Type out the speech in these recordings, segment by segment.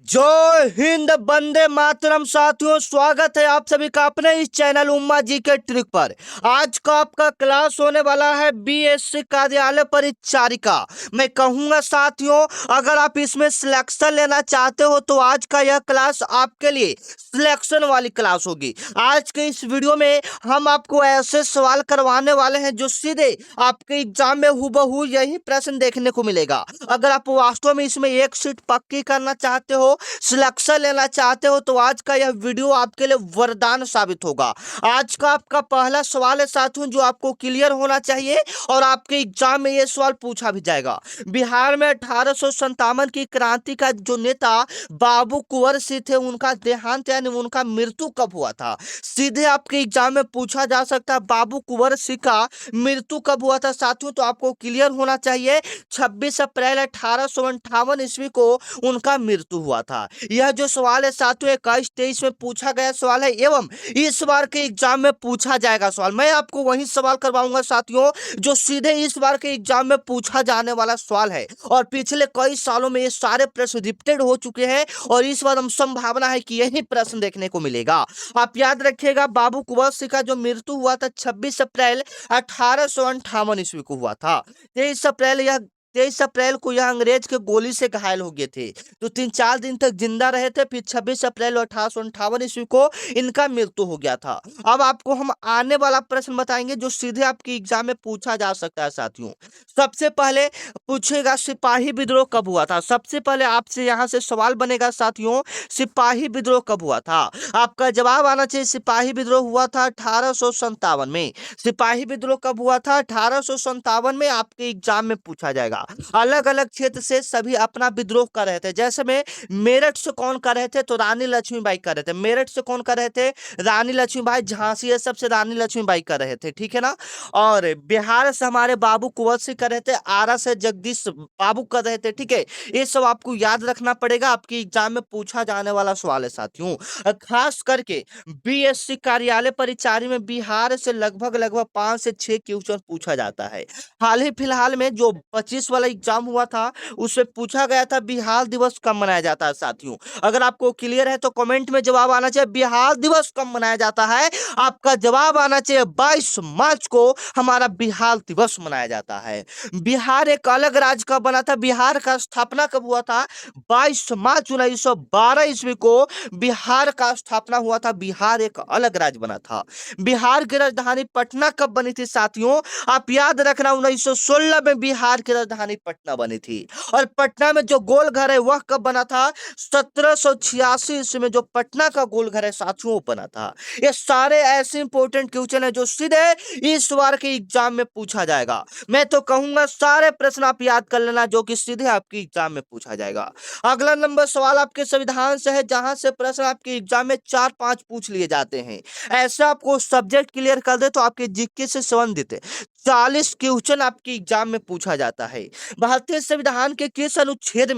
जय हिंद, वंदे मातरम। साथियों, स्वागत है आप सभी का अपने इस चैनल उम्मा जी के ट्रिक पर। आज का आपका क्लास होने वाला है बीएससी कार्यालय परिचारिका। मैं कहूंगा साथियों, अगर आप इसमें सिलेक्शन लेना चाहते हो तो आज का यह क्लास आपके लिए सिलेक्शन वाली क्लास होगी। आज के इस वीडियो में हम आपको ऐसे सवाल करवाने वाले हैं जो सीधे आपके एग्जाम में हूबहू यही प्रश्न देखने को मिलेगा। अगर आप वास्तव में इसमें एक सीट पक्की करना चाहते हो, सिलेक्शन लेना चाहते हो, तो आज का यह वीडियो आपके लिए वरदान साबित होगा। आज का आपका पहला सवाल है साथियों, जो आपको क्लियर होना चाहिए और आपके एग्जाम में यह सवाल पूछा भी जाएगा। बिहार में 1857 की क्रांति का जो नेता बाबू कुंवर सिंह थे, उनका देहांत यानी उनका मृत्यु कब हुआ था? सीधे आपके एग्जाम में पूछा जा सकता है बाबू कुंवर सिंह का मृत्यु कब हुआ था साथियों। तो आपको क्लियर होना चाहिए 26 अप्रैल 1858 ईस्वी को उनका मृत्यु हुआ था। यह जो सवाल है साथियों 21-23 में पूछा गया सवाल है एवं इस बार के एग्जाम में पूछा जाएगा सवाल। मैं आपको वही सवाल करवाऊंगा साथियों जो सीधे इस बार के एग्जाम में पूछा जाने वाला सवाल है। और पिछले कई सालों में ये सारे प्रश्न रिपीटेड हो चुके हैं और इस बार हम संभावना है कि यही प्रश्न देखने को मिलेगा। आप याद रखिएगा, बाबू कुंवर सिंह का जो मृत्यु हुआ था 26 अप्रैल 1858 ईस्वी को हुआ था। 23 अप्रैल को यह अंग्रेज के गोली से घायल हो गए थे, तो 3-4 दिन तक जिंदा रहे थे। फिर 26 अप्रैल 1858 ईस्वी को इनका मृत्यु हो गया था। अब आपको हम आने वाला प्रश्न बताएंगे जो सीधे आपके एग्जाम में पूछा जा सकता है साथियों। सबसे पहले पूछेगा सिपाही विद्रोह कब हुआ था। सबसे पहले आपसे यहां से सवाल बनेगा साथियों, सिपाही विद्रोह कब हुआ था? आपका जवाब आना चाहिए सिपाही विद्रोह हुआ था 1857 में। सिपाही विद्रोह कब हुआ था? 1857 में आपके एग्जाम में पूछा जाएगा। अलग अलग क्षेत्र से सभी अपना विद्रोह कर रहे थे। जैसे में मेरठ से कौन कर रहे थे? तो रानी लक्ष्मीबाई कर रहे थे। मेरठ से कौन कर रहे थे? रानी लक्ष्मीबाई। झांसी ये सब से रानी लक्ष्मीबाई कर रहे थे, ठीक है ना। और बिहार से हमारे बाबू कुंवर सिंह कर रहे थे। आरा से जगदीश बाबू कर रहे थे, ठीक है। ये सब आपको याद रखना पड़ेगा, आपके एग्जाम में पूछा जाने वाला सवाल है साथियों। खास करके बीएससी कार्यालय परिचारी में बिहार से लगभग 5 से 6 क्वेश्चन पूछा जाता है। हाल ही फिलहाल में जो 25 वाला एग्जाम हुआ था उससे पूछा गया था बिहार दिवस कब मनाया जाता है साथियों। अगर आपको क्लियर है तो कमेंट में जवाब आना चाहिए बिहार दिवस कब मनाया जाता है। आपका जवाब आना चाहिए 22 मार्च को हमारा बिहार दिवस मनाया जाता है। बिहार एक अलग राज्य कब बना था? बिहार का स्थापना कब हुआ था? 22 मार्च 1912 ईस्वी को बिहार का स्थापना हुआ था। बिहार एक अलग राज्य बना था। बिहार की राजधानी पटना कब बनी थी साथियों? आप याद रखना 1916 में बिहार की राजधानी पटना बनी थी। और पटना में जो गोल घर है वह कब बना था? 1786 ईस्वी में जो पटना का गोल घर है साथियों वो बना था। ये सारे ऐसे इंपॉर्टेंट क्वेश्चन है जो सीधे इस बार के एग्जाम में पूछा जाएगा। मैं तो कहूंगा सारे प्रश्न आप याद कर लेना जो कि सीधे आपके एग्जाम में पूछा जाएगा। अगला नंबर सवाल आपके संविधान से है, जहां से प्रश्न आपके एग्जाम में 4-5 पूछ लिए जाते हैं। ऐसा आपको सब्जेक्ट क्लियर कर दे तो आपके जीके से संबंधित 40 क्वेश्चन आपके एग्जाम में पूछा जाता है। भारतीय संविधान के किस अनुच्छेद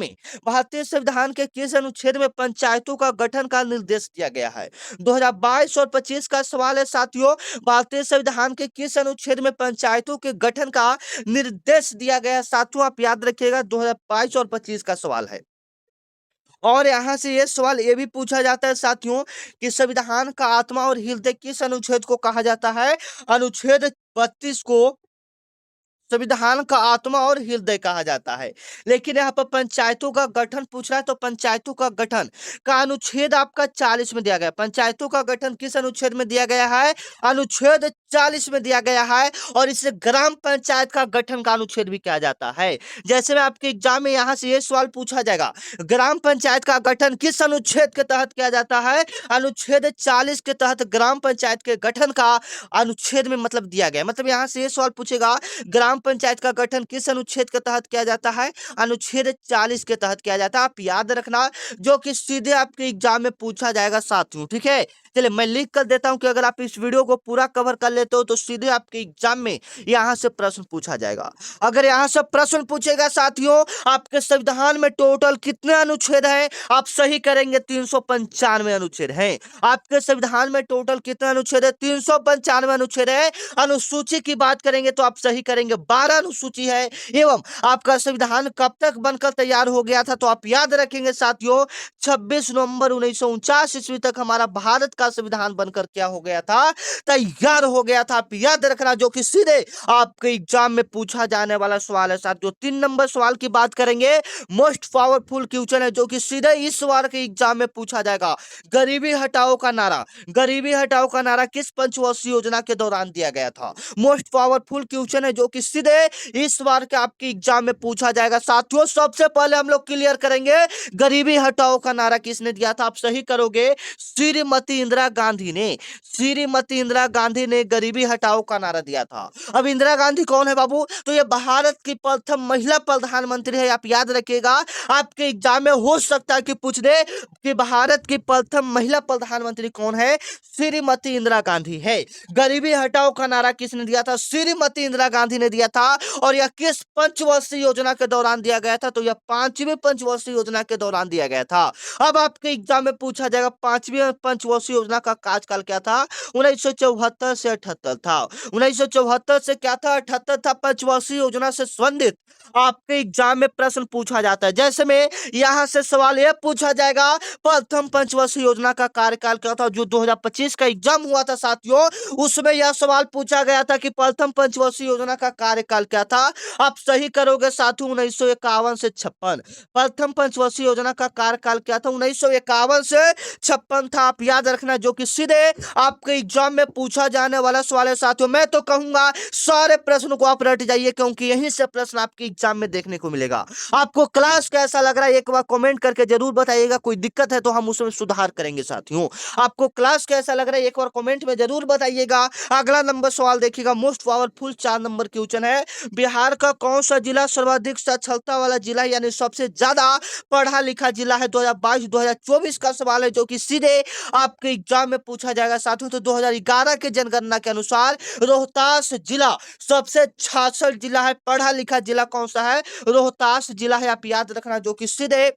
में पंचायतों का गठन का निर्देश दिया गया है? 2022 और 25 का सवाल है साथियों। भारतीय संविधान के किस अनुच्छेद में पंचायतों के गठन का निर्देश दिया गया है साथियों? आप याद रखिएगा 2022 और 25 का सवाल है। और यहां से यह सवाल ये भी पूछा जाता है साथियों कि संविधान का आत्मा और हृदय किस अनुच्छेद को कहा जाता है? अनुच्छेद 32 को संविधान का आत्मा और हृदय कहा जाता है। लेकिन यहाँ पर पंचायतों का गठन पूछ रहा है तो पंचायतों का गठन का अनुच्छेद आपका 40 में दिया गया है। पंचायतों का गठन किस अनुच्छेद में दिया गया है? अनुच्छेद 40 में दिया गया है। और इसे ग्राम पंचायत का गठन का अनुच्छेद भी कहा जाता है। जैसे में आपके एग्जाम में यहाँ से ये सवाल पूछा जाएगा, ग्राम पंचायत का गठन किस अनुच्छेद के तहत किया जाता है? अनुच्छेद 40 के तहत ग्राम पंचायत के गठन का अनुच्छेद में मतलब दिया गया। मतलब यहाँ से ये सवाल पूछेगा ग्राम पंचायत का गठन किस अनुच्छेद के तहत किया जाता है? अनुच्छेद 40 के तहत किया जाता है। आप याद रखना जो कि सीधे आपके एग्जाम में पूछा जाएगा साथियों, ठीक है। चलिए मैं लिख कर देता हूं कि अगर आप इस वीडियो को पूरा कवर कर लेते हो तो सीधे आपके एग्जाम में यहां से प्रश्न पूछा जाएगा। अगर यहां से प्रश्न पूछेगा साथियों आपके संविधान में टोटल कितने अनुच्छेद हैं, आप सही करेंगे 395 अनुच्छेद हैं। आपके संविधान में टोटल कितने अनुच्छेद है, 395 अनुच्छेद है। अनुसूची की बात करेंगे तो आप सही करेंगे 12 अनुसूची है। एवं आपका संविधान कब तक बनकर तैयार हो गया था, तो आप याद रखेंगे साथियों 26 नवंबर 1949 ईस्वी तक हमारा भारत का संविधान बनकर क्या हो गया था, तैयार हो गया था। आप याद रखना, जो कि सीधे आपके एग्जाम में पूछा जाने वाला सवाल है साथियों। 3 नंबर सवाल की बात करेंगे, मोस्ट पावरफुल क्वेश्चन है जो कि सीधे इस सवाल के एग्जाम में पूछा जाएगा। गरीबी हटाओ का नारा, गरीबी हटाओ का नारा किस पंचवर्षीय योजना के दौरान दिया गया था। मोस्ट पावरफुल क्वेश्चन है जो कि सीधे इस बार के आपके एग्जाम में पूछा जाएगा साथियों। सबसे पहले हम लोग क्लियर करेंगे गरीबी हटाओ का नारा किसने दिया था, आप सही करोगे श्रीमती इंदिरा गांधी ने। श्रीमती इंदिरा गांधी ने गरीबी हटाओ का नारा दिया था। अब इंदिरा गांधी कौन है बाबू, तो ये भारत की प्रथम महिला प्रधानमंत्री है। आप याद रखिएगा, आपके एग्जाम में हो सकता है कि पूछ दे कि भारत की प्रथम महिला प्रधानमंत्री कौन है, श्रीमती इंदिरा गांधी है। गरीबी हटाओ का नारा किसने दिया था, श्रीमती इंदिरा गांधी ने दिया था। और यह किस पंचवर्षीय योजना के दौरान दिया गया था, तो यह 5वीं पंचवर्षीय योजना के दौरान दिया गया था। अब आपके एग्जाम में पूछा जाएगा 5वीं पंचवर्षीय योजना का कार्यकाल क्या था, 1974 से 78 था। 1974 से क्या था, 78 था। पंचवर्षीय योजना से संबंधित आपके एग्जाम में प्रश्न पूछा जाता है। जैसे में यहां से सवाल यह पूछा जाएगा प्रथम पंचवर्षीय योजना का कार्यकाल क्या था, जो 2025 का एग्जाम हुआ था साथियों, उसमें यह सवाल पूछा गया था कि प्रथम पंचवर्षीय योजना का कार्यकाल क्या था। आप सही करोगे साथियों 1951 से 56। प्रथम पंचवर्षीय योजना का कार्यकाल क्या था, 1951 से 56 था। आप याद रखना, जो कि सीधे आपके एग्जाम में पूछा जाने वाला सवाल है साथियों। मैं तो कहूंगा सारे प्रश्नों को आप रट जाइए, क्योंकि यहीं से प्रश्न आपके एग्जाम में देखने को मिलेगा। आपको क्लास कैसा लग रहा है एक बार कमेंट करके जरूर बताइएगा, कोई दिक्कत है तो हम उसमें सुधार करेंगे साथियों। आपको क्लास कैसा लग रहा है एक बार कमेंट में जरूर बताइएगा। अगला नंबर सवाल देखिएगा, मोस्ट पावरफुल 4 नंबर क्वेश्चन है, बिहार का कौन सा जिला सर्वाधिक साक्षरता वाला जिला यानी सबसे ज्यादा पढ़ा लिखा जिला है। 2022-2024 का सवाल है, जो कि सीधे आपके एग्जाम में पूछा जाएगा साथियों। तो 2011 के जनगणना के अनुसार रोहतास जिला सबसे 66 जिला है, पढ़ा लिखा जिला कौन सा है, रोहतास जिला है। आप याद रखना, जो कि सीधे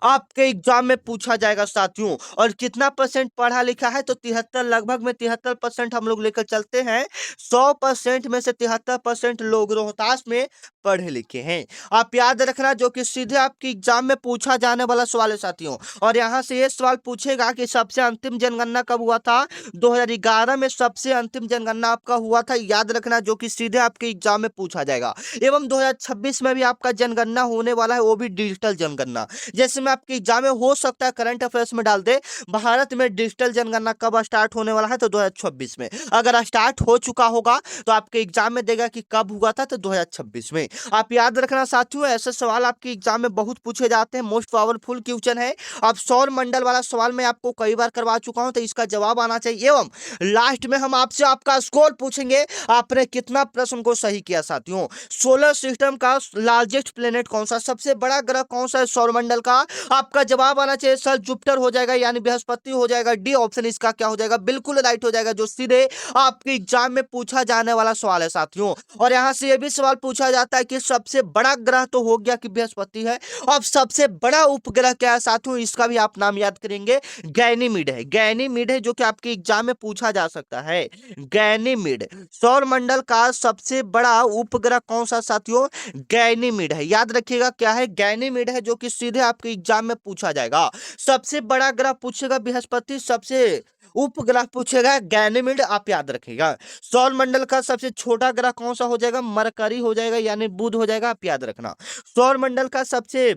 आपके एग्जाम में पूछा जाएगा साथियों। और कितना परसेंट पढ़ा लिखा है, तो 73, लगभग में 73% हम लोग लेकर चलते हैं। 100% में से 73% लोग रोहतास में पढ़े लिखे हैं। आप याद रखना, जो कि सीधे आपके एग्जाम में पूछा जाने वाला सवाल है साथियों। और यहां से ये सवाल पूछेगा कि सबसे अंतिम जनगणना कब हुआ था, 2011 में सबसे अंतिम जनगणना आपका हुआ था। याद रखना, जो कि सीधे आपके एग्जाम में पूछा जाएगा। एवं 2026 में भी आपका जनगणना होने वाला है, वो भी डिजिटल जनगणना। जैसे में आपके एग्जाम में हो सकता है करंट अफेयर्स में डाल दे भारत में डिजिटल जनगणना कब स्टार्ट होने वाला है, तो 2026 में। अगर स्टार्ट हो चुका होगा तो आपके एग्जाम में देगा कि कब हुआ था, तो 2026 में। आप याद रखना साथियों, ऐसे सवाल आपके एग्जाम में बहुत पूछे जाते हैं। मोस्ट पावरफुल क्वेश्चन है। अब सौर मंडल वाला सवाल मैं आपको कई बार करवा चुका हूं, तो इसका जवाब आना चाहिए। एवं लास्ट में हम आपसे आपका स्कोर पूछेंगे, आपने कितना प्रश्न को सही किया साथियों। सोलर सिस्टम का लार्जेस्ट प्लेनेट कौन सा, सबसे बड़ा ग्रह कौन सा है सौरमंडल का, आपका जवाब आना चाहिए सर जुपिटर हो जाएगा, यानी बृहस्पति हो जाएगा। डी ऑप्शन इसका क्या हो जाएगा, बिल्कुल राइट हो जाएगा, जो सीधे आपके एग्जाम में पूछा जाने वाला सवाल है साथियों। और यहां से यह भी सवाल पूछा जाता है कि सबसे बड़ा ग्रह तो हो गया कि बृहस्पति है, अब सबसे बड़ा उपग्रह क्या है साथियों, इसका भी आप नाम याद करेंगे, गैनीमीड है। गैनीमीड है, जो कि आपके एग्जाम में पूछा जा सकता है। गैनीमीड सौरमंडल का सबसे बड़ा उपग्रह कौन सा साथियों, गैनीमीड है। याद रखिएगा क्या है, गैनीमीड है, जो कि सीधे आपके एग्जाम में पूछा जाएगा। सबसे बड़ा ग्रह पूछेगा बृहस्पति, सबसे उपग्रह पूछेगा गैनीमीड, आप याद रखिएगा। सौर मंडल का सबसे छोटा ग्रह कौन सा हो जाएगा, मरकरी हो जाएगा, यानी बुध हो जाएगा, आप याद रखना। सौर मंडल का सबसे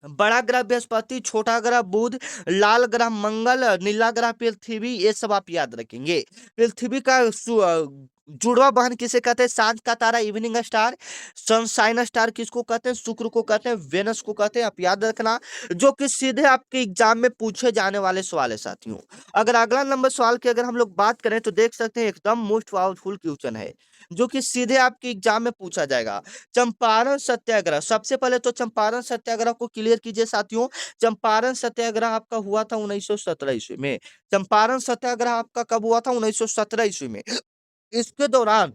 बड़ा ग्रह बृहस्पति, छोटा ग्रह बुध, लाल ग्रह मंगल, नीला ग्रह पृथ्वी, ये सब आप याद रखेंगे। पृथ्वी का जुड़वा बहन किसे कहते हैं? सांझ का तारा, इवनिंग स्टार। सनशाइन स्टार किसको कहते हैं? शुक्र को कहते हैं, वेनस को कहते हैं। आप याद रखना, जो कि सीधे आपके एग्जाम में पूछे जाने वाले सवाल है साथियों। अगर अगला नंबर सवाल की अगर हम लोग बात करें तो देख सकते हैं एकदम मोस्ट पावरफुल क्वेश्चन है, जो कि सीधे आपके एग्जाम में पूछा जाएगा। चंपारण सत्याग्रह, सबसे पहले तो चंपारण सत्याग्रह को क्लियर कीजिए साथियों। चंपारण सत्याग्रह आपका हुआ था 1917 ईस्वी में। चंपारण सत्याग्रह आपका कब हुआ था? 1917 ईस्वी में। इसके दौरान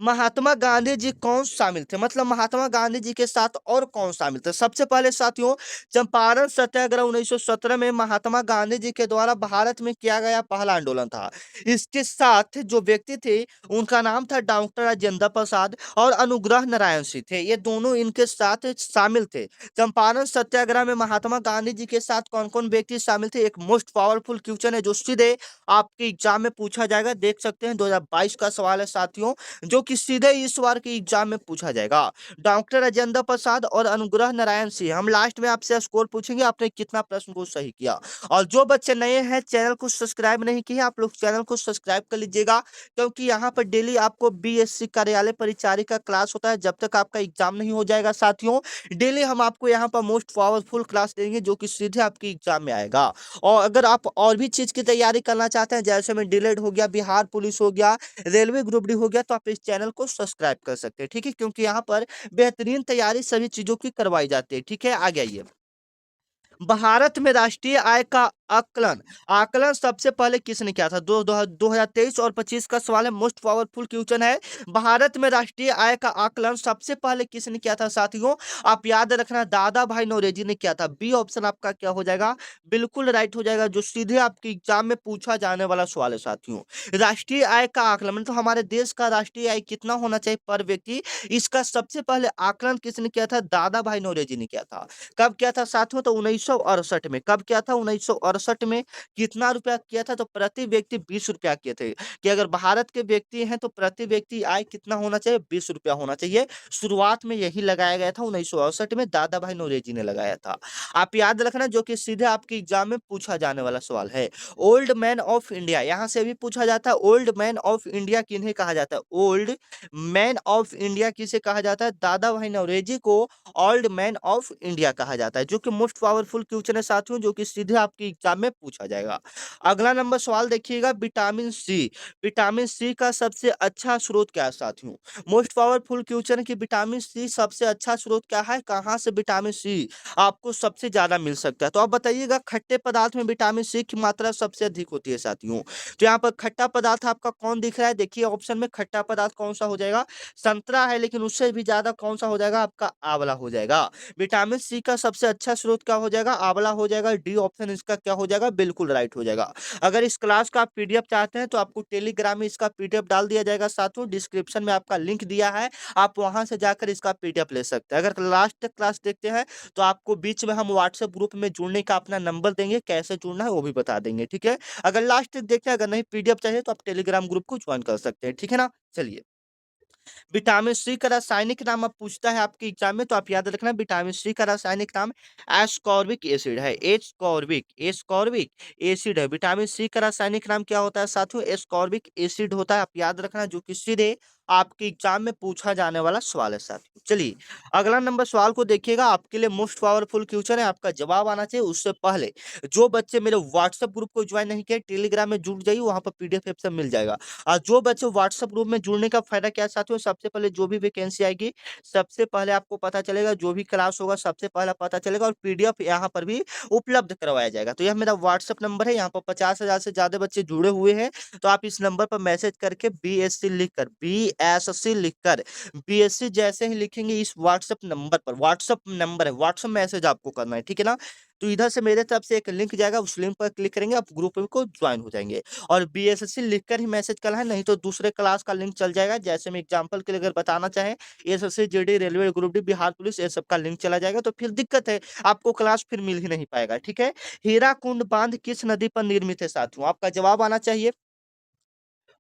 महात्मा गांधी जी कौन शामिल थे? मतलब महात्मा गांधी जी के साथ और कौन शामिल थे? सबसे पहले साथियों, चंपारण सत्याग्रह 1917 में महात्मा गांधी जी के द्वारा भारत में किया गया पहला आंदोलन था। इसके साथ जो व्यक्ति थे उनका नाम था डॉक्टर राजेंद्र प्रसाद और अनुग्रह नारायण सिंह थे। ये दोनों इनके साथ शामिल थे। चंपारण सत्याग्रह में महात्मा गांधी जी के साथ कौन कौन व्यक्ति शामिल थे? एक मोस्ट पावरफुल क्वेश्चन है जो सीधे आपके एग्जाम में पूछा जाएगा। देख सकते हैं 2022 का सवाल है साथियों, जो कि सीधे इस बार के एग्जाम में पूछा जाएगा। डॉक्टर राजेंद्र प्रसाद और अनुग्रह नारायण सिंह। हम लास्ट में आपसे स्कोर पूछेंगे, आपने कितना प्रश्न को सही किया। और जो बच्चे नए हैं, चैनल को सब्सक्राइब नहीं किए, आप लोग चैनल को सब्सक्राइब कर लीजिएगा, क्योंकि यहाँ पर डेली आपको बीएससी कार्यालय परिचारिका क्लास होता है। जब तक आपका एग्जाम नहीं हो जाएगा साथियों, डेली हम आपको यहाँ पर मोस्ट पावरफुल क्लास देंगे, जो कि सीधे आपके एग्जाम में आएगा। और अगर आप और भी चीज की तैयारी करना चाहते हैं, जैसे में डीलेड हो गया, बिहार पुलिस हो गया, रेलवे ग्रुप डी हो गया, तो आप इस चैनल को सब्सक्राइब कर सकते हैं, ठीक है, क्योंकि यहाँ पर बेहतरीन तैयारी सभी चीजों की करवाई जाती है। ठीक है, आगे आइए। भारत में राष्ट्रीय आय का आकलन, आकलन सबसे पहले किसने किया था? 2023 और 25 का सवाल है, मोस्ट पावरफुल क्वेश्चन है। भारत में राष्ट्रीय आय का आकलन सबसे पहले किसने किया था साथियों? आप याद रखना, दादा भाई नौरोजी ने किया था। बी ऑप्शन आपका क्या हो जाएगा? बिल्कुल राइट हो जाएगा, जो सीधे आपके एग्जाम में पूछा जाने वाला सवाल है साथियों। राष्ट्रीय आय का आकलन मतलब हमारे देश का राष्ट्रीय आय कितना होना चाहिए पर व्यक्ति, इसका सबसे पहले आकलन किसने किया था? दादा भाई नौरोजी ने किया था। कब किया था साथियों? तो 1968 में। कब किया था? 1968 में। कितना रुपया किया था? तो प्रति व्यक्ति 20 रुपया किए थे, कि अगर भारत के व्यक्ति हैं तो प्रति व्यक्ति आय कितना होना चाहिए? 20 रुपया होना चाहिए। शुरुआत में यही लगाया गया था 1968 में, दादा भाई नौरोजी ने लगाया था। आप याद रखना, जो कि सीधे आपके एग्जाम में पूछा जाने वाला सवाल है। ओल्ड मैन ऑफ इंडिया, यहां से भी पूछा जाता है। ओल्ड मैन ऑफ इंडिया किन्हें कहा जाता है? ओल्ड मैन ऑफ इंडिया किसे कहा जाता है? दादा भाई नौरोजी को ओल्ड मैन ऑफ इंडिया कहा जाता है, जो कि मोस्ट पावरफुल क्वेश्चन है साथियों, जो कि सीधे आपके एग्जाम में पूछा जाएगा। अगला नंबर सवाल देखिएगा, विटामिन सी। विटामिन सी का सबसे अच्छा स्रोत क्या है साथियों? मोस्ट पावरफुल क्वेश्चन है कि विटामिन सी सबसे अच्छा स्रोत क्या है, कहां से विटामिन सी आपको सबसे ज्यादा मिल सकता है? तो आप बताइएगा। खट्टे पदार्थ में विटामिन सी की मात्रा सबसे अधिक होती है साथियों। तो यहाँ पर खट्टा पदार्थ आपका कौन दिख रहा है? देखिए ऑप्शन में खट्टा पदार्थ कौन सा हो जाएगा? संतरा है, लेकिन उससे भी ज्यादा कौन सा हो जाएगा? आपका आंवला हो जाएगा। विटामिन सी का सबसे अच्छा स्रोत क्या हो जाएगा? आंवला हो जाएगा। डी ऑप्शन इसका क्या हो जाएगा? बिल्कुल राइट हो जाएगा। अगर इस क्लास का आप पीडीएफ चाहते हैं तो आपको टेलीग्राम में इसका पीडीएफ डाल दिया जाएगा साथियों, डिस्क्रिप्शन में आपका लिंक दिया है, आप वहां से जाकर इसका पीडीएफ ले सकते हैं। अगर लास्ट तक क्लास देखते हैं तो आपको बीच में हम व्हाट्सएप ग्रुप में जुड़ने का अपना नंबर देंगे, कैसे जुड़ना है वो भी बता देंगे, ठीक है। अगर लास्ट तक देखते हैं, अगर नहीं पीडीएफ चाहिए तो आप टेलीग्राम ग्रुप को ज्वाइन कर सकते हैं, ठीक है ना। चलिए, विटामिन सी का रासायनिक नाम अब पूछता है आपके एग्जाम में, तो आप याद रखना, विटामिन सी का रासायनिक नाम एस्कॉर्बिक एसिड है। एस्कॉर्बिक एस्कॉर्बिक एसिड है। विटामिन सी का रासायनिक नाम क्या होता है साथियों? एस्कॉर्बिक एसिड होता है। आप याद रखना, जो कि सीधे आपके एग्जाम में पूछा जाने वाला सवाल है साथियों। चलिए, अगला नंबर सवाल को देखिएगा, आपके लिए मोस्ट पावरफुल क्वेश्चन है, आपका जवाब आना चाहिए। उससे पहले जो बच्चे मेरे व्हाट्सएप ग्रुप को ज्वाइन नहीं किए, टेलीग्राम में जुड़ जाइए, वहां पर पीडीएफ सब मिल जाएगा। जो बच्चे व्हाट्सएप ग्रुप में जुड़ने का फायदा क्या है साथियों? सबसे पहले जो भी वैकेंसी आएगी, सबसे पहले आपको पता चलेगा, जो भी क्लास होगा सबसे पहला पता चलेगा, और पीडीएफ यहाँ पर भी उपलब्ध करवाया जाएगा। तो यह मेरा व्हाट्सएप नंबर है, यहाँ पर 50,000 से ज्यादा बच्चे जुड़े हुए हैं। तो आप इस नंबर पर मैसेज करके बीएससी जैसे ही लिखेंगे, इस व्हाट्सएप नंबर पर, व्हाट्सएप नंबर है, व्हाट्सएप मैसेज आपको करना है, ठीक है ना। तो इधर से मेरे तरफ से एक लिंक जाएगा, उस लिंक पर क्लिक करेंगे, आप ग्रुप को ज्वाइन हो जाएंगे। और बीएसएससी लिखकर ही मैसेज करना है, नहीं तो दूसरे क्लास का लिंक चल जाएगा। जैसे मैं एग्जांपल के लिए अगर बताना चाहें, SSC GD, railway group D, Bihar police, ये सब का लिंक चला जाएगा, तो फिर दिक्कत है, आपको क्लास फिर मिल ही नहीं पाएगा, ठीक है। हीराकुंड बांध किस नदी पर निर्मित है साथियों? आपका जवाब आना चाहिए।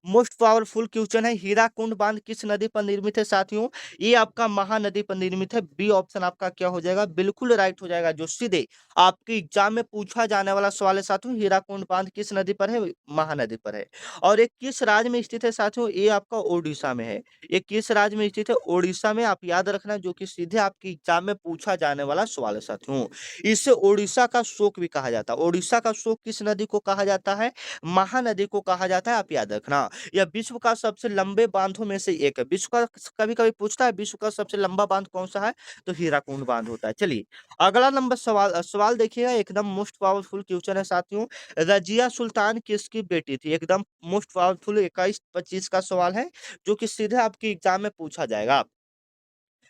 मोस्ट पावरफुल क्वेश्चन है, हीराकुंड बांध किस नदी पर निर्मित है साथियों? ये आपका महानदी पर निर्मित है। बी ऑप्शन आपका क्या हो जाएगा? बिल्कुल राइट हो जाएगा। जो सीधे आपके एग्जाम में पूछा जाने वाला सवाल है साथियों, हीराकुंड बांध किस नदी पर है? महानदी पर है। और ये किस राज्य में स्थित है साथियों? ये आपका ओडिशा में है। ये किस राज्य में स्थित है? ओडिशा में। आप याद रखना, जो कि सीधे आपके एग्जाम में पूछा जाने वाला सवाल है साथियों। इसे ओडिशा का शोक भी कहा जाता है। ओडिशा का शोक किस नदी को कहा जाता है? महानदी को कहा जाता है। आप याद रखना। यह विश्व का सबसे लंबे बांधों में से एक है। विश्व का कभी-कभी पूछता है विश्व का सबसे लंबा बांध कौन सा है? तो हीराकुंड बांध होता है। चलिए अगला नंबर सवाल देखिएगा, एकदम मोस्ट पावरफुल क्वेश्चन है साथियों। रजिया सुल्तान किसकी बेटी थी? एकदम मोस्ट पावरफुल 21-25 का सवाल है, जो कि सीधे आपके एग्जाम में पूछा जाएगा।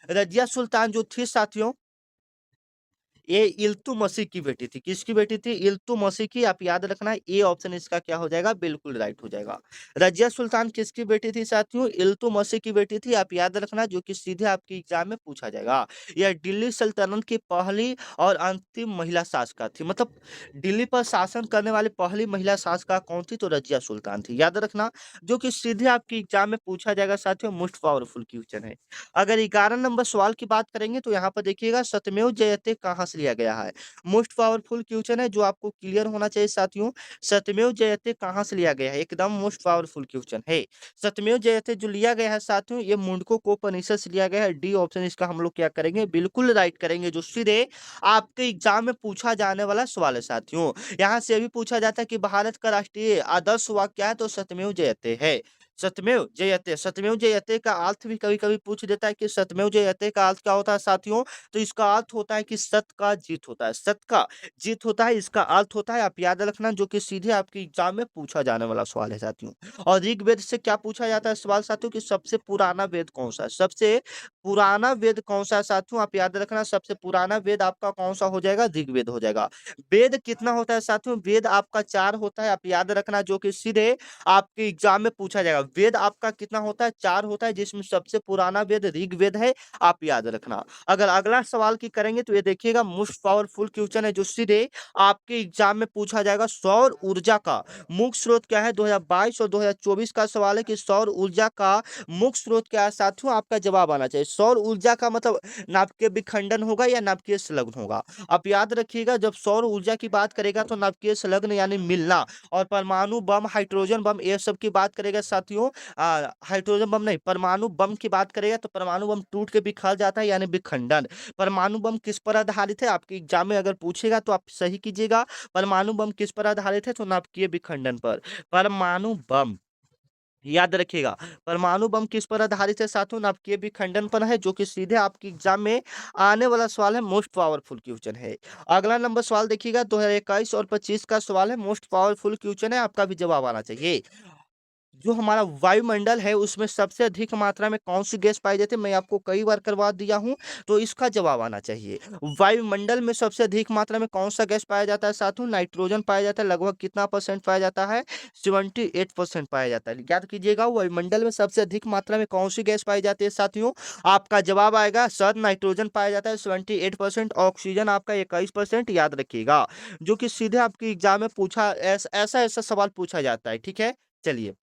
रजिया सुल्तान जो थी साथियों, ये इल्तुतमिश की बेटी थी। किसकी बेटी थी? इल्तुतमिश की। आप याद रखना, ए ऑप्शन इसका क्या हो जाएगा? बिल्कुल राइट हो जाएगा। रजिया सुल्तान किसकी बेटी थी साथियों? इल्तुतमिश की बेटी थी। आप याद रखना, जो कि सीधे आपके एग्जाम में पूछा जाएगा। यह दिल्ली सल्तनत की पहली और अंतिम महिला शासिका थी। मतलब दिल्ली पर शासन करने वाली पहली महिला शासिका कौन थी? तो रजिया सुल्तान थी। याद रखना, जो कि सीधे आपके एग्जाम में पूछा जाएगा साथियों। मोस्ट पावरफुल क्वेश्चन है। अगर 11 नंबर सवाल की बात करेंगे तो यहाँ पर देखिएगा, सत्यमेव जयते कहाँ से लिया गया है? मोस्ट पावरफुल क्वेश्चन है, जो आपको क्लियर होना चाहिए साथियों। सत्यमेव जयते कहाँ से लिया गया है? एकदम मोस्ट पावरफुल क्वेश्चन है। सत्यमेव जयते जो लिया गया है साथियों, ये मुंडकोपनिषद से लिया गया है। डी ऑप्शन इसका हम लोग क्या करेंगे? बिल्कुल राइट करेंगे, जो सीधे आपके एग्जाम में पूछा जाने वाला सवाल है साथियों। यहाँ से भी पूछा जाता है कि भारत का राष्ट्रीय आदर्श वाक्य क्या है? तो सत्यमेव जयते है। सत्यमेव जयते का अर्थ भी कभी-कभी पूछ देता है कि सत्यमेव जयते का अर्थ क्या होता है साथियों? तो इसका अर्थ होता है कि सत्य का जीत होता है। सत्य का जीत होता है, इसका अर्थ होता है। आप याद रखना, जो कि सीधे आपके एग्जाम में पूछा जाने वाला सवाल है साथियों। और ऋग्वेद से क्या पूछा जाता है सवाल साथियों, कि सबसे पुराना वेद कौन सा है? सबसे पुराना वेद कौन सा है साथियों? आप याद रखना, सबसे पुराना वेद आपका कौन सा हो जाएगा? ऋग्वेद हो जाएगा। वेद कितना होता है साथियों? वेद आपका 4 होता है। आप याद रखना, जो कि सीधे आपके एग्जाम में पूछा जाएगा। वेद आपका कितना होता है? 4 होता है, जिसमें सबसे पुराना वेद ऋग्वेद है। आप याद रखना। अगर अगला सवाल की करेंगे तो ये देखिएगा, मोस्ट पावरफुल क्वेश्चन है, जो सीधे आपके एग्जाम में पूछा जाएगा। सौर ऊर्जा का मुख्य स्रोत क्या है? 2022 और 2024 का सवाल है कि सौर ऊर्जा का मुख्य स्रोत क्या है साथियों? आपका जवाब आना चाहिए। सौर ऊर्जा का मतलब नाभिकीय विखंडन होगा या नाभिकीय संलग्न होगा? आप याद रखिएगा, जब सौर ऊर्जा की बात करेगा तो नाभिकीय संलग्न यानी मिलना, और परमाणु बम, हाइड्रोजन बम, ये सब की बात करेगा साथियों। हाइड्रोजन बम नहीं, परमाणु बम की बात करेगा तो परमाणु बम टूट के बिखर जाता है, यानी विखंडन। परमाणु बम किस पर आधारित है? आपके एग्जाम में अगर पूछेगा तो आप सही कीजिएगा। परमाणु बम किस पर आधारित है? तो नाभिकीय विखंडन पर। परमाणु बम याद रखिएगा, परमाणु बम किस पर आधारित है साथियों? नाभिकीय विखंडन पर है, जो कि सीधे आपके एग्जाम में आने वाला सवाल है। मोस्ट पावरफुल क्वेश्चन है। अगला नंबर सवाल देखिएगा, 2021 और 25 का सवाल है। मोस्ट पावरफुल क्वेश्चन है, आपका भी जवाब आना चाहिए। जो हमारा वायुमंडल है, उसमें सबसे अधिक मात्रा में कौन सी गैस पाई जाती है? मैं आपको कई बार करवा दिया हूं, तो इसका जवाब आना चाहिए। वायुमंडल में सबसे अधिक मात्रा में कौन सा गैस पाया जाता है साथियों? नाइट्रोजन पाया जाता है। लगभग कितना परसेंट पाया जाता है? 78% पाया जाता है। याद कीजिएगा, वायुमंडल में सबसे अधिक मात्रा में कौन सी गैस पाई जाती है साथियों? आपका जवाब आएगा सर, नाइट्रोजन पाया जाता है 78%, ऑक्सीजन आपका 21%। याद रखिएगा, जो कि सीधे आपके एग्जाम में पूछा ऐसा ऐसा सवाल पूछा जाता है। ठीक है, चलिए।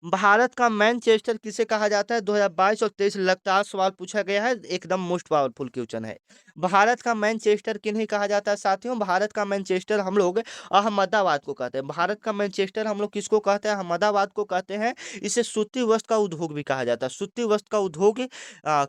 भारत का मैनचेस्टर किसे कहा जाता है? 2022 और 23 लगातार सवाल पूछा गया है, एकदम मोस्ट पावरफुल क्वेश्चन है। भारत का मैनचेस्टर किन्हें कहा जाता है साथियों? भारत का मैनचेस्टर हम लोग अहमदाबाद को कहते हैं। भारत का मैनचेस्टर हम लोग किसको कहते हैं? अहमदाबाद को कहते हैं। इसे सूती वस्त्र का उद्योग भी कहा जाता है। सूती वस्त्र का उद्योग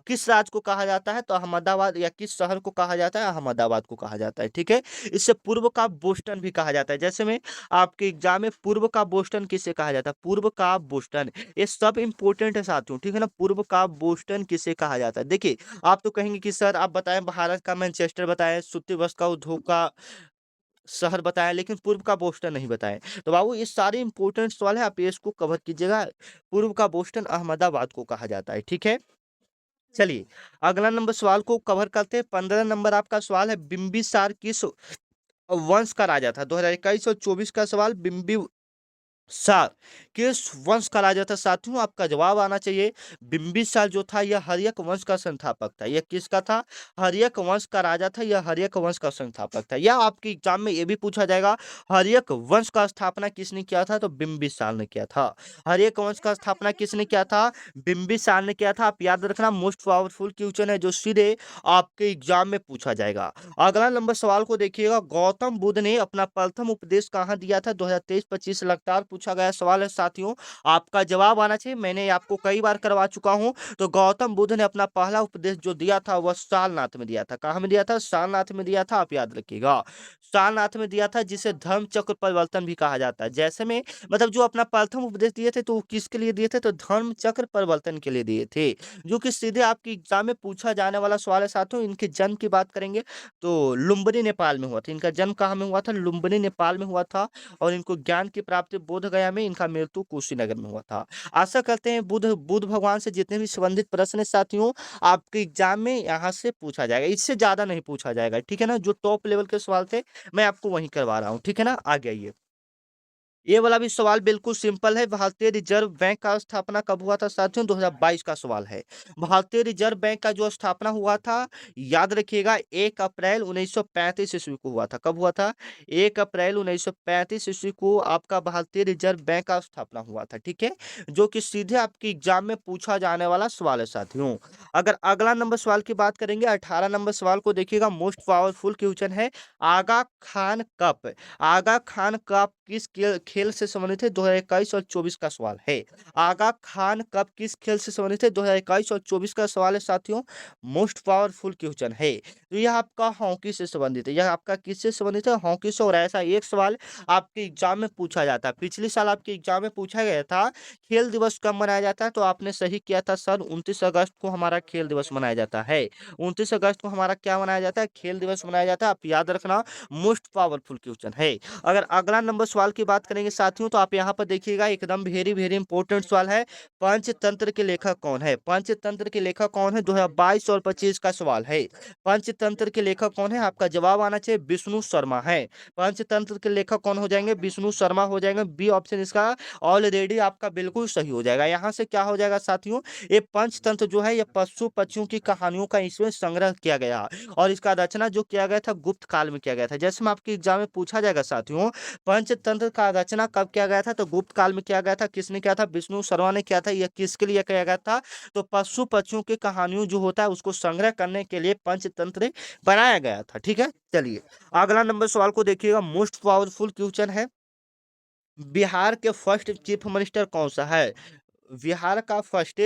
किस राज्य को कहा जाता है? तो अहमदाबाद, या किस शहर को कहा जाता है? अहमदाबाद को कहा जाता है। ठीक है, इसे पूर्व का बोस्टन भी कहा जाता है। जैसे में आपके एग्जाम में पूर्व का बोस्टन किसे कहा जाता है? पूर्व का बोस्टन, ये सब इंपॉर्टेंट है साथियों। ठीक है ना, पूर्व का बोस्टन किसे कहा जाता है? देखिए, आप तो कहेंगे कि सर आप बताएं, भारत का मैनचेस्टर बताएं, सूती वस्त्र का उद्योग का शहर बताया, लेकिन पूर्व का बोस्टन नहीं बताएं। तो बाबू, ये सारे इंपॉर्टेंट सवाल है, आप ये इसको कवर कीजिएगा। पूर्व का बोस्टन अहमदाबाद को कहा जाता है। ठीक है, चलिए अगला नंबर सवाल को कवर करते हैं। 15 नंबर आपका सवाल है, बिंबिसार किस वंश का राजा था? 2021 और 24 का सवाल, सार किस वंश का राजा था साथियों? आपका जवाब आना चाहिए बिंबिसार जो था यह हर्यक वंश का संस्थापक था। यह किसका था? हर्यक वंश का राजा था, यह हर्यक वंश का संस्थापक था। या आपके एग्जाम में यह भी पूछा जाएगा हर्यक वंश का स्थापना किसने किया था? तो बिंबिसार ने किया था। हर्यक वंश का स्थापना किसने किया था? बिंबिसार ने किया था। आप याद रखना, मोस्ट पावरफुल क्वेश्चन है जो सीधे आपके एग्जाम में पूछा जाएगा। अगला नंबर सवाल को देखिएगा, गौतम बुद्ध ने अपना प्रथम उपदेश कहाँ दिया था? 2023-25 लगातार पूछा गया सवाल है साथियों। आपका जवाब आना चाहिए, मैंने आपको कई बार करवा चुका हूं। तो गौतम बुद्ध ने अपना पहला उपदेश जो दिया था वह सारनाथ में दिया था। कहाँ में दिया था? सारनाथ में दिया था। आप याद रखिएगा, सारनाथ में दिया था, जिसे धर्म चक्र परिवर्तन भी कहा जाता है। जैसे में मतलब जो अपना प्रथम उपदेश दिए थे तो वो किसके लिए दिए थे? तो धर्म चक्र परिवर्तन के लिए दिए थे, जो कि सीधे आपके एग्जाम में पूछा जाने वाला सवाल है साथियों। इनके जन्म की बात करेंगे तो लुम्बिनी नेपाल में हुआ था। इनका जन्म कहाँ में हुआ था? लुम्बिनी नेपाल में हुआ था। और इनको ज्ञान की प्राप्ति बोध गया में, इनका मृत्यु कुशीनगर में हुआ था। आशा करते हैं बुद्ध बुद्ध भगवान से जितने भी संबंधित प्रश्न है साथियों आपके एग्जाम में यहाँ से पूछा जाएगा, इससे ज्यादा नहीं पूछा जाएगा। ठीक है ना? जो टॉप लेवल के सवाल थे मैं आपको वही करवा रहा हूँ। ठीक है ना? आगे आइए। ये वाला भी सवाल बिल्कुल सिंपल है। भारतीय रिजर्व बैंक का स्थापना कब हुआ था साथियों? 2022 का सवाल है। भारतीय रिजर्व बैंक का जो स्थापना हुआ था, याद रखिएगा, 1 अप्रैल 1935 ईस्वी को हुआ था। कब हुआ था? 1 अप्रैल 1935 ईस्वी को आपका भारतीय रिजर्व बैंक का स्थापना हुआ था। ठीक है, जो कि सीधे आपके एग्जाम में पूछा जाने वाला सवाल है साथियों। अगर अगला नंबर सवाल की बात करेंगे, 18 नंबर सवाल को देखिएगा, मोस्ट पावरफुल क्वेश्चन है। आगा खान कप आगा खान कप किस खेल से संबंधित है? 2021 और 24 का सवाल है। आगा खान कप किस खेल से संबंधित है? 2021 और 24 का सवाल है साथियों। मोस्ट पावरफुल क्वेश्चन है। तो यह आपका हॉकी से संबंधित है। यह आपका किससे संबंधित है? हॉकी से। और ऐसा एक सवाल आपके एग्जाम में पूछा जाता है। पिछले साल आपके एग्जाम में पूछा गया था खेल दिवस कब मनाया जाता है? तो आपने सही किया था सर, 29 अगस्त को हमारा खेल दिवस मनाया जाता है। 29 अगस्त को हमारा क्या मनाया जाता है? खेल दिवस मनाया जाता है। आप याद रखना, मोस्ट पावरफुल क्वेश्चन है। अगर अगला नंबर सवाल की बात करेंगे साथियों तो आप यहाँ पर देखिएगा, एकदम वेरी वेरी इंपॉर्टेंट सवाल है। पंचतंत्र के लेखक कौन है? पंचतंत्र के लेखक कौन है? 2022 और 25 का सवाल है। पंचतंत्र के लेखक कौन है? आपका जवाब आना चाहिए विष्णु शर्मा है। पंचतंत्र के लेखक कौन हो जाएंगे? विष्णु शर्मा हो जाएंगे। बी ऑप्शन इसका ऑलरेडी आपका बिल्कुल सही हो जाएगा। यहाँ से क्या हो जाएगा साथियों, ये पंचतंत्र जो है ये पशु पक्षियों की कहानियों का इसमें संग्रह किया गया और इसका रचना जो किया गया था गुप्त काल में किया गया था। जैसे में आपके एग्जाम में पूछा जाएगा साथियों, पंचतंत्र का रचना कब किया गया था? तो गुप्त काल में किया गया था। किसने किया था? विष्णु शर्मा ने किया था। यह किसके लिए किया गया था? तो पशु पक्षियों की कहानियों जो होता है उसको संग्रह करने के लिए पंचतंत्र बनाया गया था। ठीक है, चलिए अगला नंबर सवाल को देखिएगा, मोस्ट पावरफुल क्वेश्चन है। बिहार के फर्स्ट चीफ मिनिस्टर कौन सा है? बिहार का फर्स्ट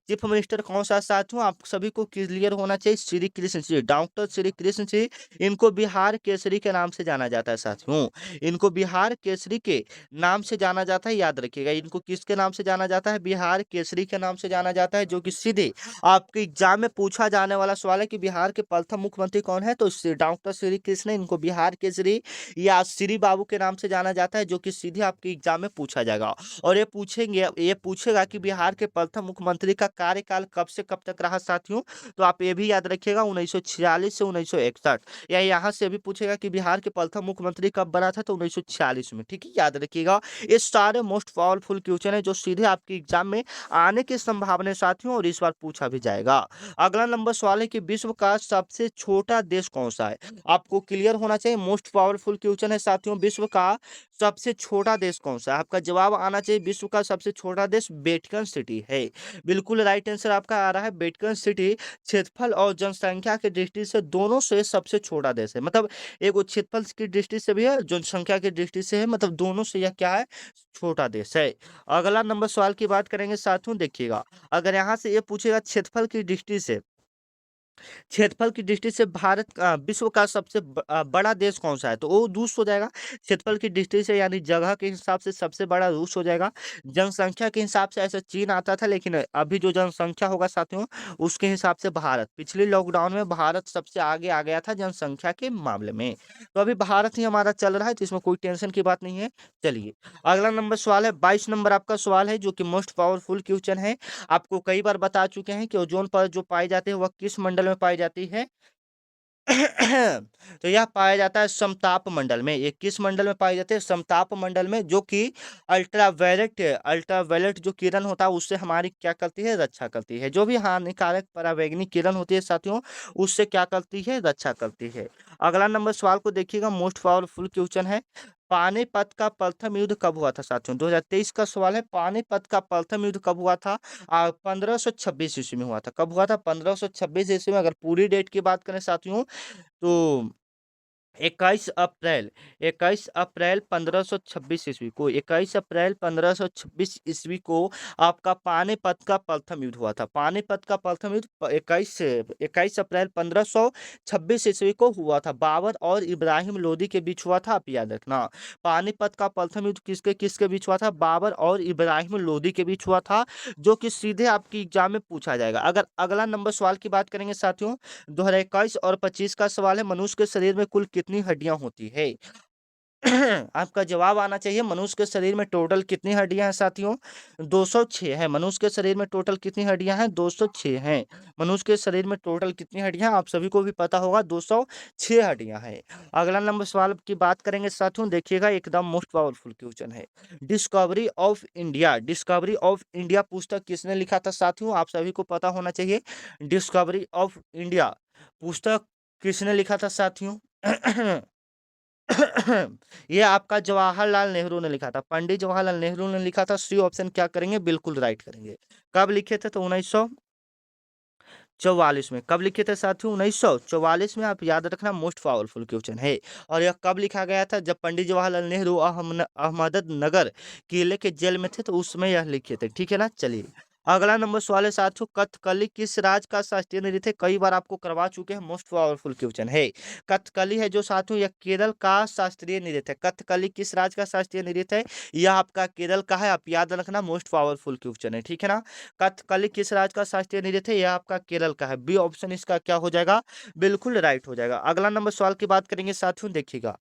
चीफ मिनिस्टर कौन सा है साथियों? आप सभी को क्लियर होना चाहिए, श्री कृष्ण जी, डॉक्टर श्री कृष्ण जी। इनको बिहार केसरी के नाम से जाना जाता है साथियों। इनको बिहार केसरी के नाम से जाना जाता है, याद रखिएगा। इनको किसके नाम से जाना जाता है? बिहार केसरी के नाम से जाना जाता है, जो कि सीधे आपके एग्जाम में पूछा जाने वाला सवाल है कि बिहार के प्रथम मुख्यमंत्री कौन है? तो डॉक्टर श्री कृष्ण, इनको बिहार केसरी या श्री बाबू के नाम से जाना जाता है, जो कि सीधे आपके एग्जाम में पूछा जाएगा। और ये पूछेगा कि बिहार के प्रथम मुख्यमंत्री का कार्यकाल कब से कब तक रहा साथियों? तो आप ये भी याद रखिएगा, 1946 से 1961। या यहाँ से भी पूछेगा कि बिहार के प्रथम मुख्यमंत्री कब बना था? तो 1946 में। ठीक है, याद रखिएगा। ये सारे मोस्ट पावरफुल क्वेश्चन है जो सीधे आपके एग्जाम में आने की संभावना है साथियों, और इस बार पूछा भी जाएगा। अगला नंबर सवाल है कि विश्व का सबसे छोटा देश कौन सा है? आपको क्लियर होना चाहिए, मोस्ट पावरफुल क्वेश्चन है साथियों। विश्व का सबसे छोटा देश कौन सा है? आपका जवाब आना चाहिए, विश्व का सबसे छोटा देश वेटिकन सिटी है। बिल्कुल राइट आंसर आपका आ रहा है, वेटिकन सिटी। क्षेत्रफल और जनसंख्या की दृष्टि से दोनों से सबसे छोटा देश है। मतलब एक वो क्षेत्रफल की दृष्टि से भी है, जनसंख्या की दृष्टि से है, मतलब दोनों से यह क्या है? छोटा देश है। अगला नंबर सवाल की बात करेंगे साथियों, देखिएगा, अगर यहाँ से ये पूछेगा क्षेत्रफल की दृष्टि से, क्षेत्रफल की दृष्टि से भारत विश्व का सबसे बड़ा देश कौन सा है? तो वो रूस हो जाएगा। क्षेत्रफल की दृष्टि से यानी जगह के हिसाब से सबसे बड़ा रूस हो जाएगा। जनसंख्या के हिसाब से ऐसे चीन आता था, लेकिन अभी जो जनसंख्या होगा साथियों उसके हिसाब से भारत, पिछले लॉकडाउन में भारत सबसे आगे आ गया था जनसंख्या के मामले में। तो अभी भारत ही हमारा चल रहा है, तो इसमें कोई टेंशन की बात नहीं है। चलिए अगला नंबर सवाल है, 22 नंबर आपका सवाल है, जो कि मोस्ट पावरफुल क्वेश्चन है। आपको कई बार बता चुके हैं कि ओजोन परत जो पाई जाती है वह किस मंडल में पाई जाती है? तो यह पाया जाता है समताप मंडल में। ये किस मंडल में पाए जाते हैं? समताप मंडल में, जो कि अल्ट्रावायलेट जो किरण होता है उससे हमारी क्या करती है? रक्षा करती है। जो भी हानिकारक परावैंगनी किरण होती है साथियों, उससे क्या करती है? रक्षा करती है। अगला नंबर सवाल को देखिएगा, मोस्ट पावरफुल क्वेश्चन है। पानीपत का प्रथम युद्ध कब हुआ था साथियों? 2023 का सवाल है। पानीपत का प्रथम युद्ध कब हुआ था? 1526 ईस्वी में हुआ था। कब हुआ था? 1526 ईस्वी में। अगर पूरी डेट की बात करें साथियों, तो 21 अप्रैल 1526 ईस्वी को, 21 अप्रैल 1526 ईस्वी को आपका पानीपत का प्रथम युद्ध हुआ था। पानीपत का प्रथम युद्ध 21 अप्रैल 1526 ईस्वी को हुआ था। बाबर और इब्राहिम लोदी के बीच हुआ था, आप याद रखना। पानीपत का प्रथम युद्ध किसके किसके बीच हुआ था? बाबर और इब्राहिम लोदी के बीच हुआ था, जो कि सीधे आपकी एग्जाम में पूछा जाएगा। अगर अगला नंबर सवाल की बात करेंगे साथियों, 2021 और 25 का सवाल है, मनुष्य के शरीर में कुल कितनी हड्डियां होती है? आपका जवाब आना चाहिए, मनुष्य के शरीर में टोटल कितनी हड्डियां हैं साथियों? 206 है। मनुष्य के शरीर में टोटल कितनी हड्डियां हैं? 206 हैं। मनुष्य के शरीर में टोटल कितनी हड्डियां? आप सभी को भी पता होगा, 206 हड्डियां हैं। अगला नंबर सवाल की बात करेंगे साथियों, देखिएगा एकदम मोस्ट पावरफुल क्वेश्चन है। डिस्कवरी ऑफ इंडिया पुस्तक किसने लिखा था साथियों? आप सभी को पता होना चाहिए। डिस्कवरी ऑफ इंडिया पुस्तक किसने लिखा था साथियों? ये आपका जवाहरलाल नेहरू ने लिखा था। पंडित जवाहरलाल नेहरू ने लिखा था। सी ऑप्शन क्या करेंगे? बिल्कुल राइट करेंगे। कब लिखे थे? तो 1944 में। कब लिखे थे साथियों? 1944 में। आप याद रखना, मोस्ट पावरफुल क्वेश्चन है। और यह कब लिखा गया था? जब पंडित जवाहरलाल नेहरू अहमदनगर किले के जेल में थे, तो उसमें यह लिखे थे। ठीक है ना? चलिए, अगला नंबर सवाल है साथियों, कथकली किस राज्य का शास्त्रीय नृत्य है? कई बार आपको करवा चुके हैं, मोस्ट पावरफुल क्वेश्चन है। कथकली है जो साथियों, यह केरल का शास्त्रीय नृत्य है। कथकली किस राज्य का शास्त्रीय नृत्य है? यह आपका केरल का है। आप याद रखना, मोस्ट पावरफुल क्वेश्चन है। ठीक है ना? कथकली किस राज्य का शास्त्रीय नृत्य है? यह आपका केरल का है। बी ऑप्शन इसका क्या हो जाएगा? बिल्कुल राइट हो जाएगा। अगला नंबर सवाल की बात करेंगे साथियों, देखिएगा।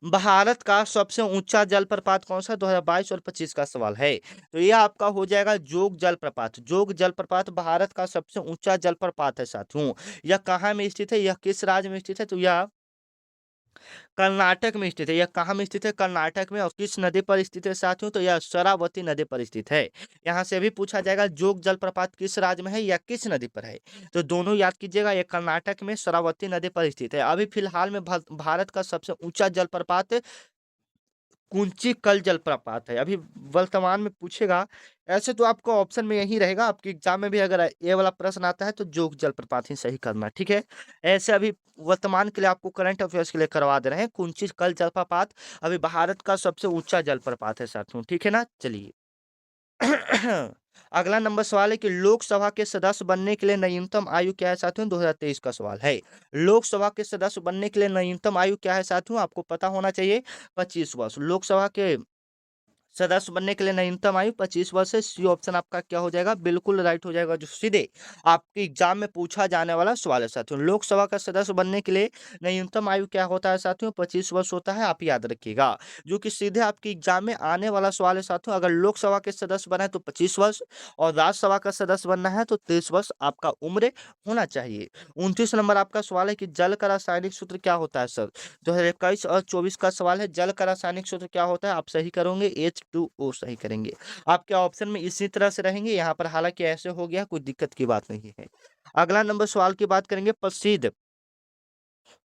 भारत का सबसे ऊंचा जलप्रपात कौन सा? 2022 और 25 का सवाल है। तो यह आपका हो जाएगा जोग जलप्रपात। जोग जलप्रपात भारत का सबसे ऊंचा जलप्रपात है साथियों। यह कहाँ में स्थित है? यह किस राज्य में स्थित है? तो यह कर्नाटक में स्थित है। यह कहाँ में स्थित है? कर्नाटक में। और किस नदी पर स्थित है साथियों? तो यह शरावती नदी पर स्थित है। यहाँ से भी पूछा जाएगा, जोग जलप्रपात किस राज्य में है या किस नदी पर है? तो दोनों याद कीजिएगा, यह कर्नाटक में शरावती नदी पर स्थित है। अभी फिलहाल में भारत का सबसे ऊंचा जलप्रपात कुंची कल जलप्रपात है। अभी वर्तमान में पूछेगा, ऐसे तो आपको ऑप्शन में यही रहेगा। आपके एग्जाम में भी अगर ये वाला प्रश्न आता है, तो जोग जलप्रपात ही सही करना। ठीक है? ऐसे अभी वर्तमान के लिए आपको करंट अफेयर्स के लिए करवा दे रहे हैं। कुंची कल जलप्रपात अभी भारत का सबसे ऊंचा जलप्रपात है साथियों। ठीक है ना? चलिए। अगला नंबर सवाल है कि लोकसभा के सदस्य बनने के लिए न्यूनतम आयु क्या है साथियों? 2023 का सवाल है। लोकसभा के सदस्य बनने के लिए न्यूनतम आयु क्या है साथियों? आपको पता होना चाहिए, 25 वर्ष। लोकसभा के सदस्य बनने के लिए न्यूनतम आयु 25 वर्ष है। सी ऑप्शन आपका क्या हो जाएगा? बिल्कुल राइट हो जाएगा, जो सीधे आपके एग्जाम में पूछा जाने वाला सवाल है साथियों। लोकसभा का सदस्य बनने के लिए न्यूनतम आयु क्या होता है साथियों? 25 वर्ष होता है। आप याद रखिएगा, जो कि सीधे आपके एग्जाम में आने वाला सवाल है साथियों। अगर लोकसभा के सदस्य बना है तो 25 वर्ष, और राज्यसभा का सदस्य बनना है तो 23 वर्ष आपका उम्र होना चाहिए। 29 नंबर आपका सवाल है कि जल का रासायनिक सूत्र क्या होता है सर? 2021 और 24 का सवाल है, जल का रासायनिक सूत्र क्या होता है? आप सही करोगे, H2O सही करेंगे। आपके ऑप्शन में इसी तरह से रहेंगे। यहाँ पर हालांकि ऐसे हो गया, कोई दिक्कत की बात नहीं है। अगला नंबर सवाल की बात करेंगे, प्रसिद्ध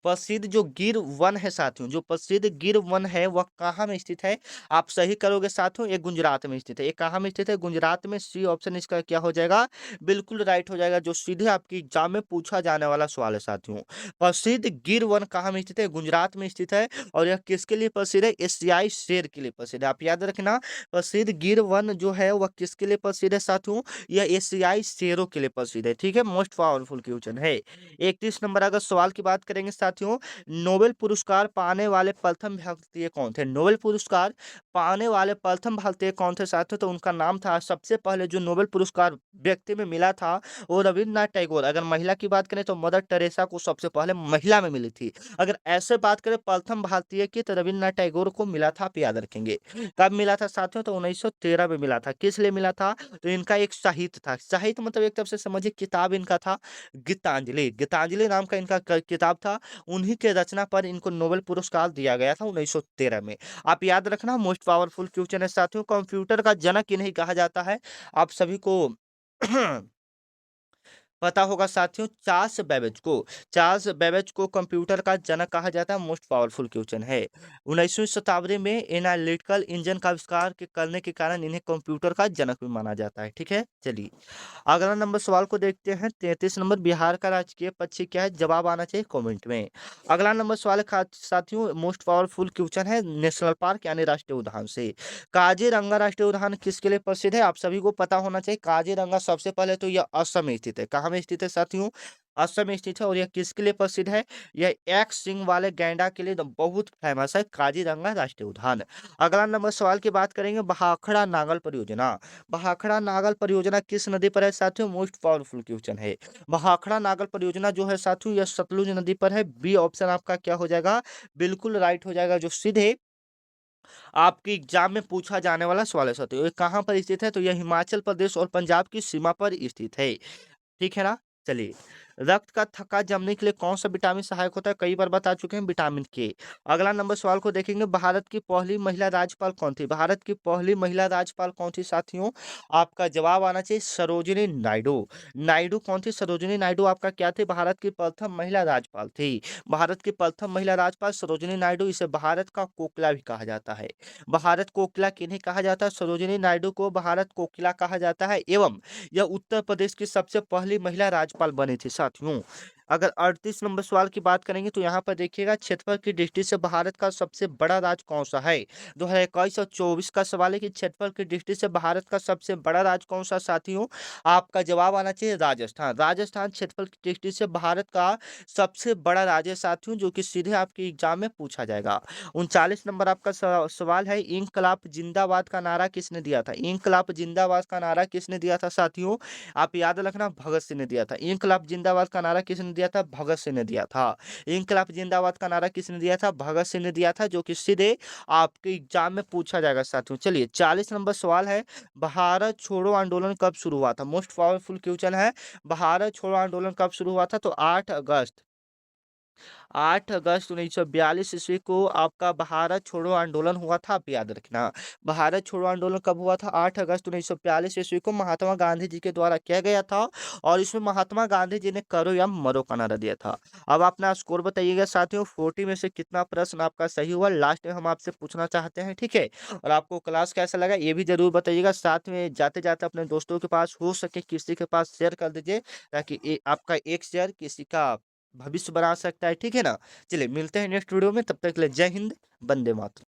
प्रसिद्ध जो गिर वन है साथियों, जो प्रसिद्ध गिर वन है वह कहाँ में स्थित है? आप सही करोगे साथियों, ये गुजरात में स्थित है। ये कहाँ में स्थित है? गुजरात में। सी ऑप्शन इसका क्या हो जाएगा? बिल्कुल राइट हो जाएगा, जो सीधे आपकी एग्जाम में पूछा जाने वाला सवाल है साथियों। प्रसिद्ध गिर वन कहाँ में स्थित है? गुजरात में स्थित है। और यह किसके लिए प्रसिद्ध है? एशियाई शेर के लिए प्रसिद्ध है। आप याद रखना, प्रसिद्ध गिर वन जो है वह किसके लिए प्रसिद्ध है साथियों? यह एशियाई शेरों के लिए प्रसिद्ध है। ठीक है? मोस्ट पावरफुल क्वेश्चन है। 31 नंबर अगर सवाल की बात करेंगे साथियों, साथियों नोबेल पुरस्कार पाने वाले प्रथम भारतीय कौन थे? नोबेल पुरस्कार पाने वाले प्रथम भारतीय कौन थे साथियों? तो उनका नाम था, सबसे पहले जो नोबेल पुरस्कार व्यक्ति में मिला था वो रविन्द्रनाथ टैगोर। अगर महिला की बात करें तो मदर टेरेसा को सबसे पहले महिला में मिली थी। अगर ऐसे बात करें प्रथम भारतीय की तो रविन्द्रनाथ टैगोर को मिला था, आप याद रखेंगे। कब मिला था साथियों? तो 1913 में मिला था। किस लिए मिला था? तो इनका एक साहित्य था। साहित्य मतलब एक तरफ से समझिए किताब इनका था गीतांजलि। गीतांजलि नाम का इनका किताब था। उन्हीं के रचना पर इनको नोबेल पुरस्कार दिया गया था 1913 में। आप याद रखना, मोस्ट पावरफुल क्वेश्चन है साथियों। कंप्यूटर का जनक इन्हें कहा जाता है। आप सभी को पता होगा साथियों, चार्ल्स बेबेज को कंप्यूटर का जनक कहा जाता है। मोस्ट पावरफुल क्वेश्चन है। 19वीं शताब्दी में एनालिटिकल इंजन का आविष्कार करने के कारण इन्हें कंप्यूटर का जनक भी माना जाता है। ठीक है, चलिए अगला नंबर सवाल को देखते हैं। 33 नंबर, बिहार का राजकीय पक्षी क्या है? जवाब आना चाहिए कमेंट में। अगला नंबर सवाल साथियों मोस्ट पावरफुल क्वेश्चन है नेशनल पार्क यानी राष्ट्रीय उद्यान से। काजीरंगा राष्ट्रीय उद्यान किसके लिए प्रसिद्ध है? आप सभी को पता होना चाहिए। काजीरंगा सबसे पहले तो यह असम में स्थित है। कहाँ में स्थित है साथियों? असम में स्थित है। और यह किसके लिए प्रसिद्ध है? यह एक सिंग वाले गैंडा के लिए तो बहुत फेमस है काजीरंगा राष्ट्रीय उद्यान। अगला नंबर सवाल की बात करेंगे, भाखड़ा नागल परियोजना। भाखड़ा नागल परियोजना किस नदी पर है साथियों? मोस्ट पावरफुल क्वेश्चन है। भाखड़ा नागल परियोजना जो है साथियों यह सतलुज नदी पर है। बी ऑप्शन आपका क्या हो जाएगा? बिल्कुल राइट हो जाएगा, जो सीधे आपके एग्जाम में पूछा जाने वाला सवाल है साथियों। ये कहाँ पर स्थित है? तो यह हिमाचल प्रदेश और पंजाब की सीमा पर स्थित है। ठीक है ना? चलिए, रक्त का थक्का जमने के लिए कौन सा विटामिन सहायक होता है? कई बार बता चुके हैं, विटामिन के। अगला नंबर सवाल को देखेंगे, भारत की पहली महिला राज्यपाल कौन थी? भारत की पहली महिला राज्यपाल कौन थी साथियों? आपका जवाब आना चाहिए सरोजिनी नायडू। नायडू कौन थी? सरोजिनी नायडू आपका क्या थे? भारत की प्रथम महिला राज्यपाल थी। भारत की प्रथम महिला राज्यपाल सरोजिनी नायडू। इसे भारत का कोकिला भी कहा जाता है। भारत कोकिला किन्हें कहा जाता है? सरोजिनी नायडू को भारत कोकिला कहा जाता है। एवं यह उत्तर प्रदेश की सबसे पहली महिला राज्यपाल बनी थी साथियों। अगर 38 नंबर सवाल की बात करेंगे तो यहाँ पर देखिएगा, क्षेत्रफल की दृष्टि से भारत का सबसे बड़ा राज्य कौन सा है? 2021 और 24 का सवाल है कि क्षेत्रफल की दृष्टि से भारत का सबसे बड़ा राज्य कौन सा साथियों? आपका जवाब आना चाहिए राजस्थान। राजस्थान क्षेत्रफल की दृष्टि से भारत का सबसे बड़ा राज्य है साथियों, जो कि सीधे आपके एग्जाम में पूछा जाएगा। 39 नंबर आपका सवाल है, इंकलाब जिंदाबाद का नारा किसने दिया था? इंकलाब जिंदाबाद का नारा किसने दिया था साथियों? आप याद रखना, भगत सिंह ने दिया था। इंकलाब जिंदाबाद का नारा किसने दिया था? भगत सिंह ने दिया था। इंकलाब जिंदाबाद का नारा किसने दिया था? भगत सिंह ने दिया था, जो कि सीधे आपके एग्जाम में पूछा जाएगा साथियों। चलिए 40 नंबर सवाल है, भारत छोड़ो आंदोलन कब शुरू हुआ था? मोस्ट पावरफुल क्वेश्चन है। भारत छोड़ो आंदोलन कब शुरू हुआ था? तो 8 अगस्त 1942 ईस्वी को आपका भारत छोड़ो आंदोलन हुआ था। आप याद रखना, भारत छोड़ो आंदोलन कब हुआ था? 8 अगस्त 1942 ईस्वी को महात्मा गांधी जी के द्वारा किया गया था। और इसमें महात्मा गांधी जी ने करो या मरो का नारा दिया था। अब अपना स्कोर बताइएगा साथियों, 40 में से कितना प्रश्न आपका सही हुआ, लास्ट में हम आपसे पूछना चाहते हैं। ठीक है, और आपको क्लास कैसा लगा ये भी जरूर बताइएगा। साथ में जाते जाते अपने दोस्तों के पास, हो सके किसी के पास शेयर कर दीजिए, ताकि आपका एक शेयर किसी का भविष्य बना सकता है। ठीक है ना? चलिए मिलते हैं नेक्स्ट वीडियो में, तब तक के लिए जय हिंद, वंदे मातरम।